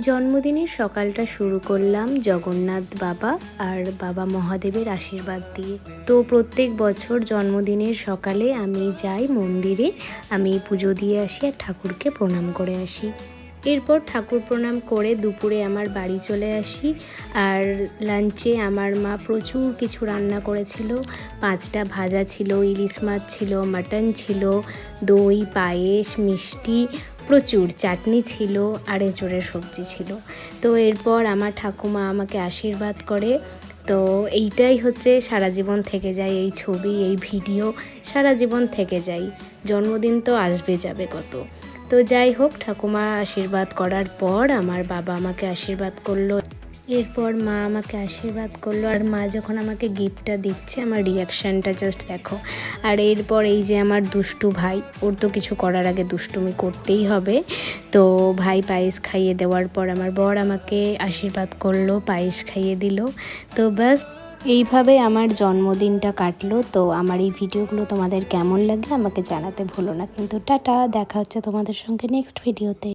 জন্মদিনের সকালটা শুরু করলাম জগন্নাথ বাবা আর বাবা মহাদেবের আশীর্বাদ দিয়ে। তো প্রত্যেক বছর জন্মদিনের সকালে আমি যাই মন্দিরে, আমি পুজো দিয়ে আসি আর ঠাকুরকে প্রণাম করে আসি। এরপর ঠাকুর প্রণাম করে দুপুরে আমার বাড়ি চলে আসি। আর লাঞ্চে আমার মা প্রচুর কিছু রান্না করেছিল। 5টা ভাজা ছিল, ইলিশ মাছ ছিল, মাটন ছিল, দই, পায়েস, মিষ্টি, প্রচুর চাটনি ছিল আর এঁচোড়ের সবজি ছিল। তো এরপর আমার ঠাকুমা আমাকে আশীর্বাদ করে। তো এইটাই হচ্ছে সারা জীবন থেকে যায়, এই ছবি, এই ভিডিও সারা জীবন থেকে যায়। জন্মদিন তো আসবে যাবে কত। তো যাই হোক, ঠাকুমা আশীর্বাদ করার পর আমার বাবা আমাকে আশীর্বাদ করলো। এরপর মা আমাকে আশীর্বাদ করলো। আর মা যখন আমাকে গিফটটা দিচ্ছে, আমার রিয়াকশানটা জাস্ট দেখো। আর এরপর এই যে আমার দুষ্টু ভাই, ওর তো কিছু করার আগে দুষ্টুমি করতেই হবে। তো ভাই পায়েস খাইয়ে দেওয়ার পর আমার বর আমাকে আশীর্বাদ করলো, পায়েস খাইয়ে দিল। তো ব্যাস এইভাবে আমার জন্মদিনটা কাটলো। তো আমার এই ভিডিওগুলো তোমাদের কেমন লাগে আমাকে জানাতে ভুলো না কিন্তু। টাটা, দেখা হচ্ছে তোমাদের সঙ্গে নেক্সট ভিডিওতে।